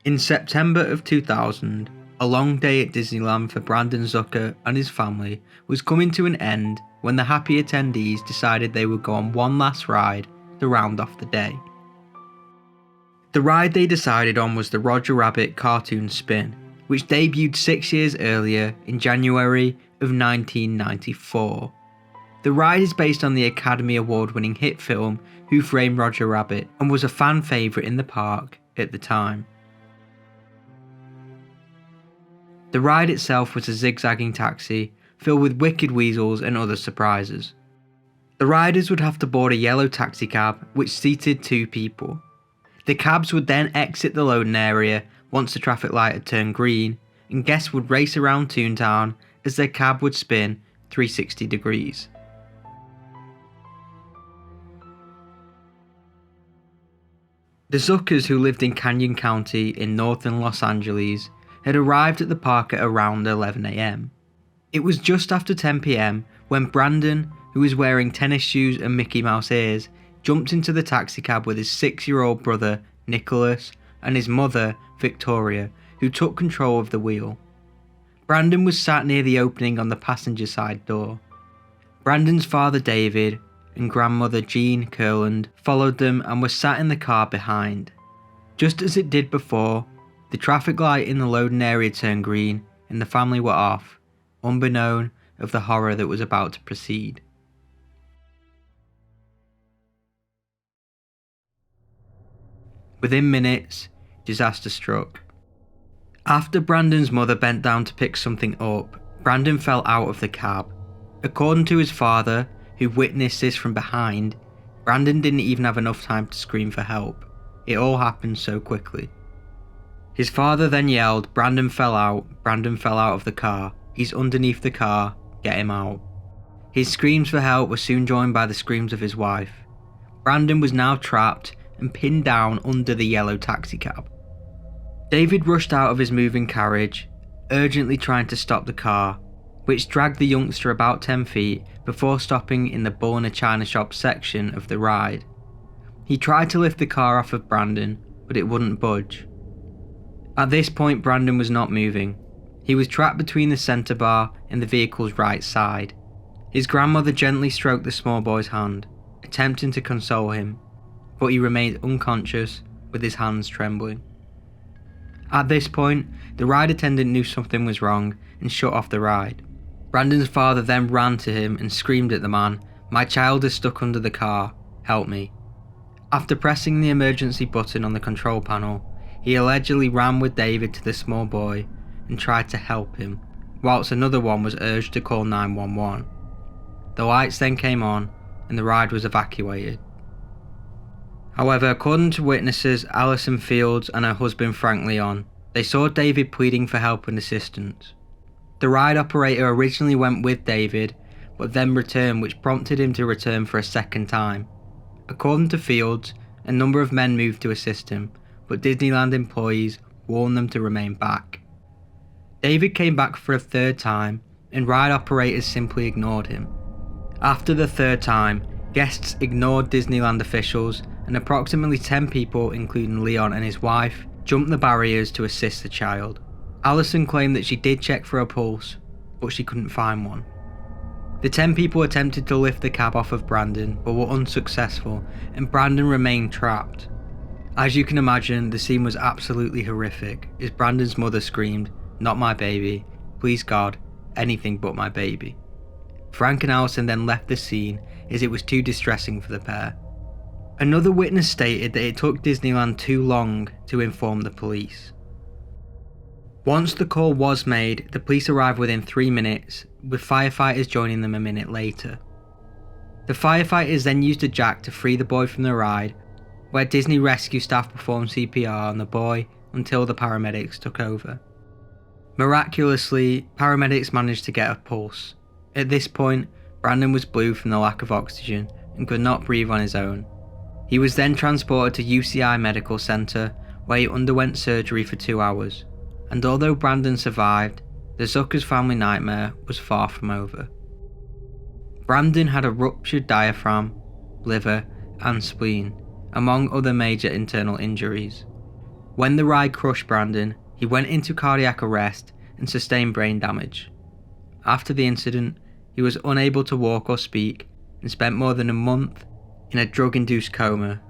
In September of 2000, a long day at Disneyland for Brandon Zucker and his family was coming to an end when the happy attendees decided they would go on one last ride to round off the day. The ride they decided on was the Roger Rabbit cartoon spin, which debuted 6 years earlier in January of 1994. The ride is based on the Academy Award-winning hit film Who Framed Roger Rabbit and was a fan favourite in the park at the time. The ride itself was a zigzagging taxi filled with wicked weasels and other surprises. The riders would have to board a yellow taxicab which seated 2 people. The cabs would then exit the loading area once the traffic light had turned green, and guests would race around Toontown as their cab would spin 360 degrees. The Zuckers, who lived in Canyon County in northern Los Angeles, had arrived at the park at around 11 AM. It was just after 10 PM when Brandon, who was wearing tennis shoes and Mickey Mouse ears, jumped into the taxicab with his 6-year-old brother Nicholas and his mother Victoria, who took control of the wheel. Brandon was sat near the opening on the passenger side door. Brandon's father David and grandmother Jean Kurland followed them and were sat in the car behind. Just as it did before, the traffic light in the loading area turned green and the family were off, unbeknown of the horror that was about to proceed. Within minutes, disaster struck. After Brandon's mother bent down to pick something up, Brandon fell out of the cab. According to his father, who witnessed this from behind, Brandon didn't even have enough time to scream for help. It all happened so quickly. His father then yelled, Brandon fell out of the car, he's underneath the car, get him out." His screams for help were soon joined by the screams of his wife. Brandon was now trapped and pinned down under the yellow taxicab. David rushed out of his moving carriage, urgently trying to stop the car, which dragged the youngster about 10 feet before stopping in the Bull in a China Shop section of the ride. He tried to lift the car off of Brandon, but it wouldn't budge. At this point, Brandon was not moving. He was trapped between the centre bar and the vehicle's right side. His grandmother gently stroked the small boy's hand, attempting to console him, but he remained unconscious with his hands trembling. At this point, the ride attendant knew something was wrong and shut off the ride. Brandon's father then ran to him and screamed at the man, "My child is stuck under the car, help me." After pressing the emergency button on the control panel, he allegedly ran with David to the small boy and tried to help him, whilst another one was urged to call 911. The lights then came on and the ride was evacuated. However, according to witnesses Alison Fields and her husband Frank Leon, they saw David pleading for help and assistance. The ride operator originally went with David, but then returned, which prompted him to return for a second time. According to Fields, a number of men moved to assist him, but Disneyland employees warned them to remain back. David came back for a third time, and ride operators simply ignored him. After the third time, guests ignored Disneyland officials, and approximately 10 people, including Leon and his wife, jumped the barriers to assist the child. Alison claimed that she did check for a pulse, but she couldn't find one. The 10 people attempted to lift the cab off of Brandon, but were unsuccessful, and Brandon remained trapped. As you can imagine, the scene was absolutely horrific, as Brandon's mother screamed, "Not my baby, please God, anything but my baby." Frank and Alison then left the scene as it was too distressing for the pair. Another witness stated that it took Disneyland too long to inform the police. Once the call was made, the police arrived within 3 minutes, with firefighters joining them a minute later. The firefighters then used a jack to free the boy from the ride, where Disney rescue staff performed CPR on the boy until the paramedics took over. Miraculously, paramedics managed to get a pulse. At this point, Brandon was blue from the lack of oxygen and could not breathe on his own. He was then transported to UCI Medical Center, where he underwent surgery for 2 hours, and although Brandon survived, the Zuckers' family nightmare was far from over. Brandon had a ruptured diaphragm, liver, and spleen, among other major internal injuries. When the ride crushed Brandon, he went into cardiac arrest and sustained brain damage. After the incident, he was unable to walk or speak and spent more than a month in a drug-induced coma.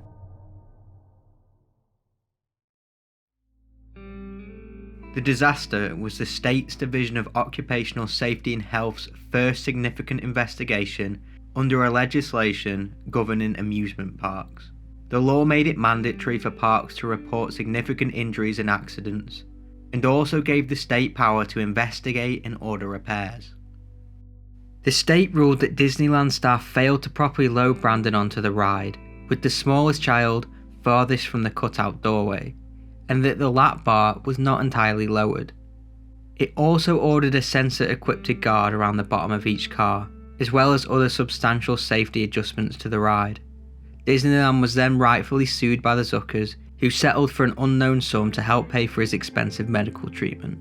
The disaster was the state's Division of Occupational Safety and Health's first significant investigation under a legislation governing amusement parks. The law made it mandatory for parks to report significant injuries and accidents, and also gave the state power to investigate and order repairs. The state ruled that Disneyland staff failed to properly load Brandon onto the ride, with the smallest child farthest from the cutout doorway, and that the lap bar was not entirely lowered. It also ordered a sensor-equipped guard around the bottom of each car, as well as other substantial safety adjustments to the ride. Disneyland was then rightfully sued by the Zuckers, who settled for an unknown sum to help pay for his expensive medical treatment.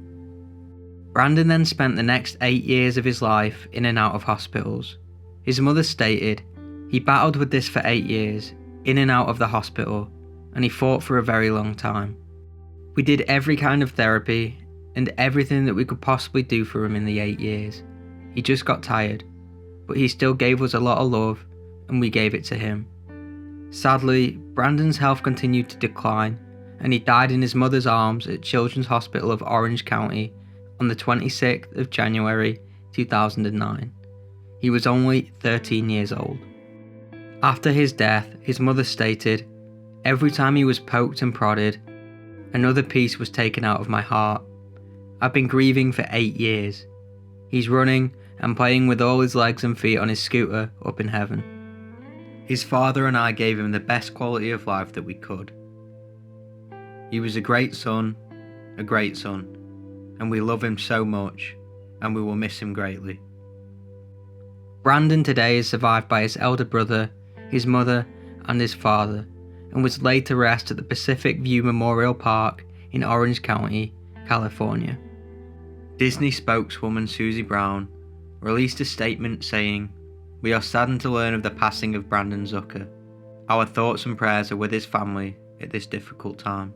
Brandon then spent the next 8 years of his life in and out of hospitals. His mother stated, "He battled with this for 8 years, in and out of the hospital, and he fought for a very long time. We did every kind of therapy and everything that we could possibly do for him in the 8 years. He just got tired, but he still gave us a lot of love, and we gave it to him." Sadly, Brandon's health continued to decline, and he died in his mother's arms at Children's Hospital of Orange County on the 26th of January 2009. He was only 13 years old. After his death, his mother stated, "Every time he was poked and prodded, another piece was taken out of my heart. I've been grieving for 8 years. He's running and playing with all his legs and feet on his scooter up in heaven. His father and I gave him the best quality of life that we could. He was a great son, and we love him so much, and we will miss him greatly." Brandon today is survived by his elder brother, his mother, and his father, and was laid to rest at the Pacific View Memorial Park in Orange County, California. Disney spokeswoman Susie Brown released a statement saying, "We are saddened to learn of the passing of Brandon Zucker. Our thoughts and prayers are with his family at this difficult time."